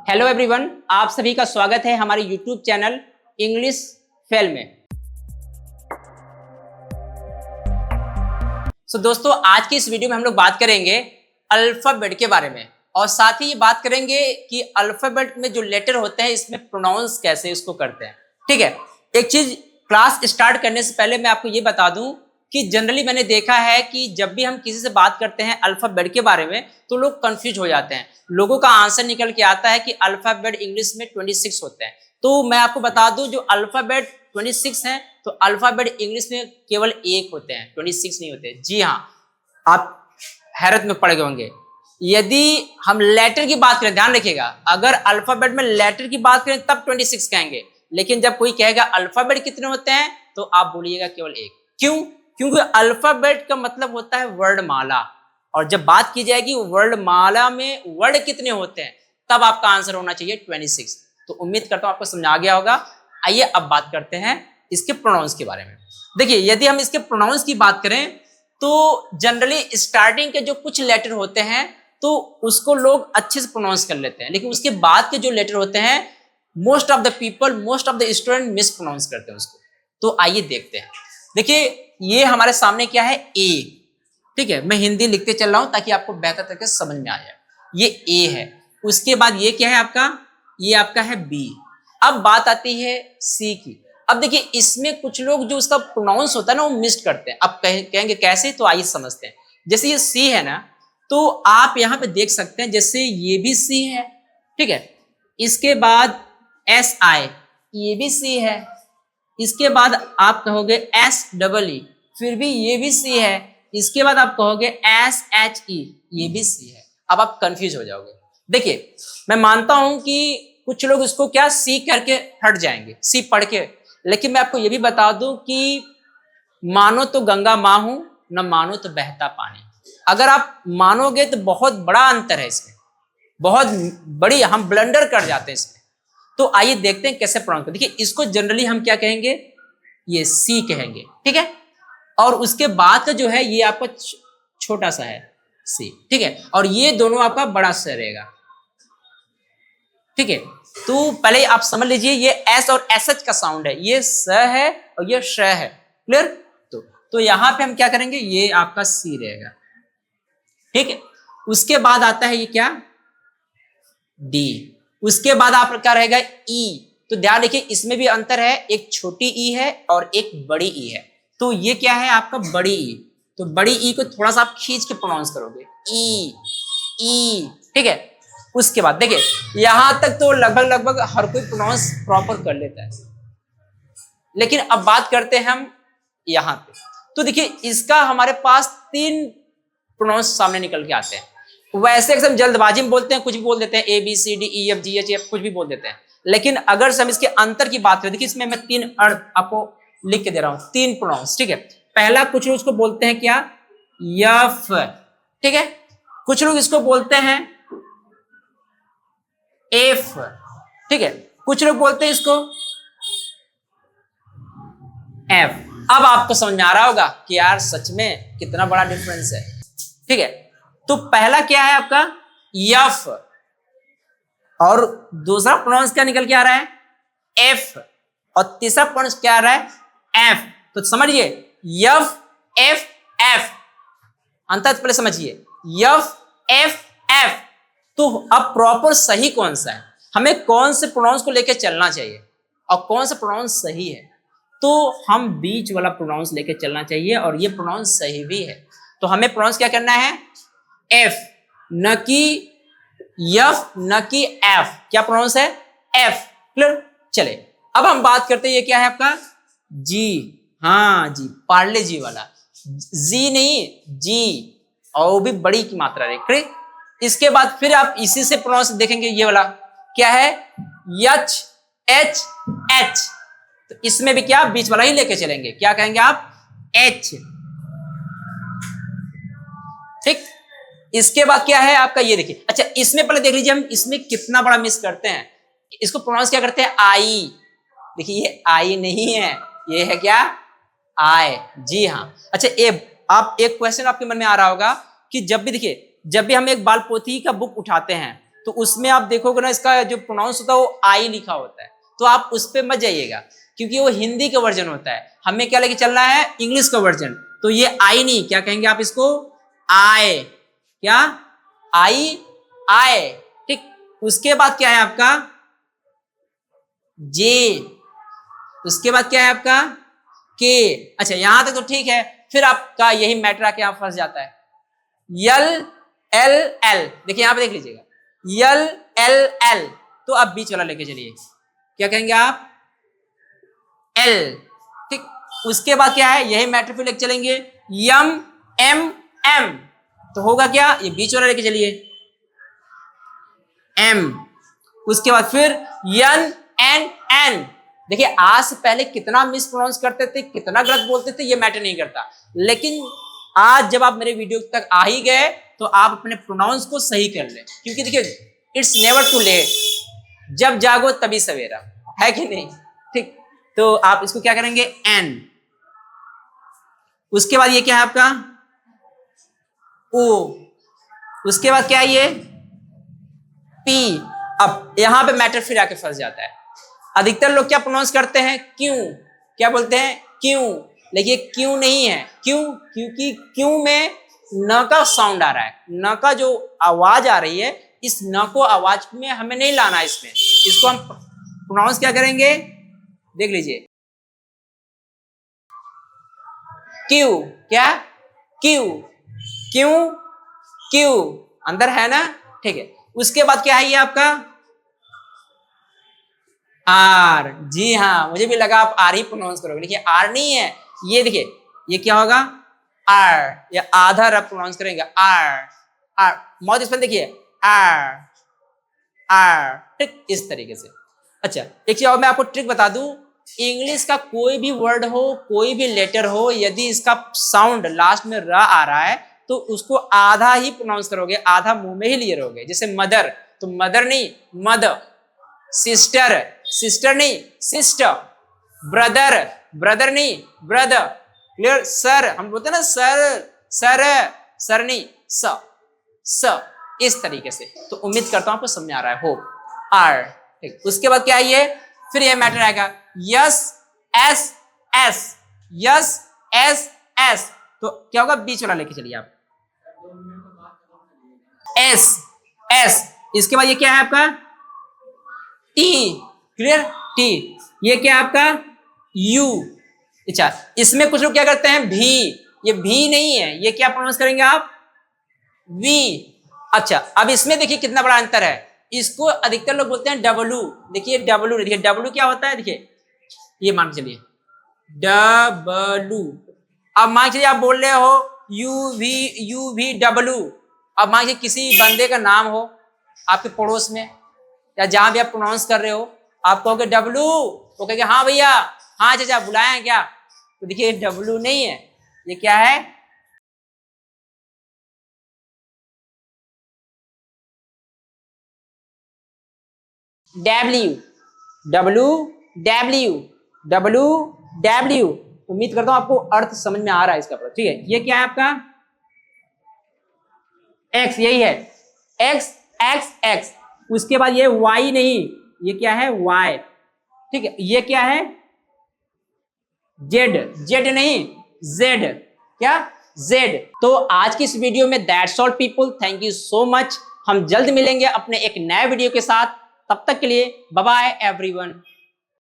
Hello everyone, आप सभी का स्वागत है हमारे यूट्यूब चैनल इंग्लिश फेल में। दोस्तों, आज की इस वीडियो में हम लोग बात करेंगे अल्फाबेट के बारे में और साथ ही ये बात करेंगे कि अल्फाबेट में जो लेटर होते हैं इसमें प्रोनाउंस कैसे इसको करते हैं। ठीक है, एक चीज क्लास स्टार्ट करने से पहले मैं आपको ये बता दूं कि जनरली मैंने देखा है कि जब भी हम किसी से बात करते हैं अल्फाबेट के बारे में तो लोग कंफ्यूज हो जाते हैं। लोगों का आंसर निकल के आता है कि अल्फाबेट इंग्लिश में 26 होते हैं। तो मैं आपको बता दूं, जो अल्फाबेट 26 हैं तो अल्फाबेट इंग्लिश में केवल एक होते हैं, 26 नहीं होते। जी हाँ, आप हैरत में पड़ गए होंगे। यदि हम लेटर की बात करें, ध्यान रखिएगा, अगर अल्फाबेट में लेटर की बात करें तब 26 कहेंगे, लेकिन जब कोई कहेगा अल्फाबेट कितने होते हैं तो आप बोलिएगा केवल एक। क्यों? क्योंकि अल्फाबेट का मतलब होता है वर्णमाला, और जब बात की जाएगी वर्णमाला में वर्ड कितने होते हैं तब आपका आंसर होना चाहिए 26। तो उम्मीद करता हूं आपको समझ आ गया होगा। आइए अब बात करते हैं इसके प्रोनाउंस के बारे में। देखिए, यदि हम इसके प्रोनाउंस की बात करें तो जनरली स्टार्टिंग के जो कुछ लेटर होते हैं तो उसको लोग अच्छे से प्रोनाउंस कर लेते हैं, लेकिन उसके बाद के जो लेटर होते हैं most of the people, most of the student mispronounce करते हैं उसको। तो आइए देखते हैं। देखिए, ये हमारे सामने क्या है, ए। ठीक है, मैं हिंदी लिखते चल रहा हूं ताकि आपको बेहतर तरीके से समझ में आ जाए। ये ए है, उसके बाद ये क्या है आपका, ये आपका है बी। अब बात आती है सी की। अब देखिए, इसमें कुछ लोग जो उसका प्रोनाउंस होता है ना वो मिस करते हैं। अब कहेंगे कैसे, तो आइए समझते हैं। जैसे ये सी है ना, तो आप यहाँ पे देख सकते हैं जैसे ये भी सी है। ठीक है, इसके बाद एस आई, ये भी सी है। इसके बाद आप कहोगे एस डबल ई, फिर भी ये भी सी है। इसके बाद आप कहोगे एस एच ई, ये भी सी है। अब आप कंफ्यूज हो जाओगे। देखिए, मैं मानता हूं कि कुछ लोग इसको क्या सी करके हट जाएंगे, सी पढ़ के, लेकिन मैं आपको ये भी बता दूं कि मानो तो गंगा माँ हूं, न मानो तो बहता पानी। अगर आप मानोगे तो बहुत बड़ा अंतर है इसमें, बहुत बड़ी हम ब्लंडर कर जाते हैं इसमें। तो आइए देखते हैं कैसे प्रोनाउंस करें। देखिए, इसको जनरली हम क्या कहेंगे, ये सी कहेंगे। ठीक है, और उसके बाद का जो है ये आपका छोटा सा है सी। ठीक है, और ये दोनों आपका बड़ा सा रहेगा। ठीक है, तो पहले आप समझ लीजिए, ये एस और एस एच का साउंड है, ये स है और ये श है। क्लियर? तो यहां पे हम क्या करेंगे, ये आपका सी रहेगा। ठीक है, उसके बाद आता है ये क्या, डी। उसके बाद आपका क्या रहेगा, ई। तो ध्यान रखिए, इसमें भी अंतर है, एक छोटी ई है और एक बड़ी ई है। तो ये क्या है आपका बड़ी ई। तो बड़ी ई को थोड़ा सा आप खींच के प्रोनाउंस करोगे, ई ई। ठीक है, उसके बाद देखिए, यहां तक तो लगभग हर कोई प्रोनाउंस प्रॉपर कर लेता है, लेकिन अब बात करते हैं हम यहां पे। तो देखिए, इसका हमारे पास 3 प्रोनाउंस सामने निकल के आते हैं। वैसे एकदम जल्दबाजी में बोलते हैं, कुछ भी बोल देते हैं, A B C D E F G H F, कुछ भी बोल देते हैं। लेकिन अगर हम इसके अंतर की बात करें, देखिए इसमें मैं 3 आपको लिख के दे रहा हूं, 3 प्रोनाउंस। ठीक है, पहला कुछ लोग इसको बोलते हैं क्या, यफ। ठीक है, कुछ लोग इसको बोलते हैं एफ। ठीक है, कुछ लोग बोलते हैं इसको एफ। अब आपको समझ में आ रहा होगा कि यार सच में कितना बड़ा डिफरेंस है। ठीक है, तो पहला क्या है आपका यफ, और दूसरा प्रोनाउंस क्या निकल के आ रहा है, एफ, और तीसरा प्रोनाउंस क्या आ रहा है, एफ। तो समझिए, यफ एफ एफ, अंतर पहले समझिए, यफ एफ एफ। तो अब प्रॉपर सही कौन सा है, हमें कौन से प्रोनाउंस को लेकर चलना चाहिए और कौन सा प्रोनाउंस सही है, तो हम बीच वाला प्रोनाउंस लेकर चलना चाहिए, और ये प्रोनाउंस सही भी है। तो हमें प्रोनाउंस क्या करना है, एफ, न कि यफ, न कि एफ। क्या प्रोनाउंस है, एफ। क्लियर? चले, अब हम बात करते हैं, ये क्या है आपका जी। हाँ जी, पार्ले जी वाला, जी नहीं जी, और वो भी बड़ी की मात्रा रहे। इसके बाद फिर आप इसी से प्रोनाउंस देखेंगे, ये वाला क्या है, यच एच एच। तो इसमें भी क्या बीच वाला ही लेके चलेंगे, क्या कहेंगे आप, एच। ठीक, इसके बाद क्या है आपका, ये देखिए। अच्छा, इसमें पहले देख लीजिए हम इसमें कितना बड़ा मिस करते हैं। इसको प्रोनाउंस क्या करते हैं, आई। देखिए, ये आई नहीं है, ये है क्या, आय। जी हाँ। अच्छा, आप एक क्वेश्चन आपके मन में आ रहा होगा कि जब भी देखिए, जब भी हम एक बाल पोथी का बुक उठाते हैं तो उसमें आप देखोगे ना इसका जो प्रोनाउंस होता है वो आई लिखा होता है, तो आप उस पर मत जाइएगा क्योंकि वो हिंदी का वर्जन होता है। हमें क्या लेके चलना है, इंग्लिश का वर्जन। तो ये आई नहीं, क्या कहेंगे आप इसको, आए। क्या, आई, आए। ठीक, उसके बाद क्या है आपका जे, उसके बाद क्या है आपका के। अच्छा यहां तक तो ठीक है, फिर आपका यही मैटर आके यहां फंस जाता है। यल एल एल, देखिए यहां पे देख लीजिएगा, यल एल एल, तो आप बीच वाला लेके चलिए, क्या कहेंगे आप, एल। ठीक, उसके बाद क्या है, यही मैटर फिर लेके चलेंगे, यम एम एम, तो होगा क्या, ये बीच वाला लेके चलिए, एम। उसके बाद फिर यन एन एन, देखिए आज से पहले कितना मिस प्रोनाउंस करते थे, कितना गलत बोलते थे, ये मैटर नहीं करता, लेकिन आज जब आप मेरे वीडियो तक आ ही गए तो आप अपने प्रोनाउंस को सही कर ले, क्योंकि देखिए इट्स नेवर टू लेट, जब जागो तभी सवेरा, है कि नहीं। ठीक, तो आप इसको क्या करेंगे, एन। उसके बाद ये क्या है आपका, ओ। उसके बाद क्या है ये, पी। अब यहां पे मैटर फिर आके फंस जाता है। अधिकतर लोग क्या प्रोनाउंस करते हैं, क्यों, क्या बोलते हैं, क्यों, लेकिन क्यों नहीं है, क्यों, क्योंकि क्यों में न का साउंड आ रहा है, न का जो आवाज आ रही है, इस न को आवाज में हमें नहीं लाना है, इसमें इसको हम प्रोनाउंस क्या करेंगे, देख लीजिए, क्यों, क्या, क्यों, क्यों, क्यों, अंदर है ना, ठीक है। उसके बाद क्या है ये आपका, आर। जी हाँ, मुझे भी लगा आप आर ही प्रोनाउंस करोगे, देखिए आर नहीं है, ये देखिए ये क्या होगा, आर, या आधा रब प्रोनाउंस करेंगे, आर, आर, माउथ स्पेल देखिए, आर, आर, ठीक, इस तरीके से। अच्छा एक चीज और मैं आपको ट्रिक बता दूं, इंग्लिश का कोई भी वर्ड हो, कोई भी लेटर हो, यदि इसका साउंड लास्ट में र आ रहा है तो उसको आधा ही प्रोनाउंस करोगे, आधा मुंह में ही लिए रहोगे। जैसे मदर, तो मदर नहीं मदर, सिस्टर, सिस्टर नहीं सिस्टर, ब्रदर, ब्रदर नहीं ब्रदर, क्लियर। सर, हम बोलते हैं ना सर, सर, सर नहीं स, इस तरीके से। तो उम्मीद करता हूं आपको समझ में आ रहा है, होप, आर। ठीक, उसके बाद क्या है ये, फिर ये मैटर आएगा, yes S S, yes S S, तो क्या होगा, बीच वाला लेके चलिए आप, एस एस। इसके बाद ये क्या है आपका, टी, क्लियर, टी। ये क्या है आपका, यू। अच्छा इसमें कुछ लोग क्या करते हैं, भी, ये भी नहीं है, ये क्या प्रोनाउंस करेंगे आप, वी। अच्छा अब इसमें देखिए कितना बड़ा अंतर है, इसको अधिकतर लोग बोलते हैं डब्लू, देखिए डब्लू, देखिए डब्लू क्या होता है, देखिए ये मान के चलिए डब्लू। अब मान के चलिए आप बोल रहे हो यू वी डब्लू, अब मान के किसी बंदे का नाम हो आपके पड़ोस में या जहां भी आप प्रोनाउंस कर रहे हो, आप कहोगे डब्लू, वो कहेंगे हाँ भैया, हाँ चाचा बुलाया है क्या, तो देखिए डब्लू नहीं है, ये क्या है, W, W, W, W, W. उम्मीद करता हूं आपको अर्थ समझ में आ रहा है इसका, ठीक है। ये क्या है आपका, एक्स, यही है, एक्स एक्स एक्स। उसके बाद ये वाई नहीं, ये क्या है, वाई, ठीक है। ये क्या है, जेड, जेड नहीं जेड, क्या, जेड। तो आज की इस वीडियो में that's all people, thank you so much. हम जल्द मिलेंगे अपने एक नए वीडियो के साथ, तब तक के लिए बाय बाय एवरीवन।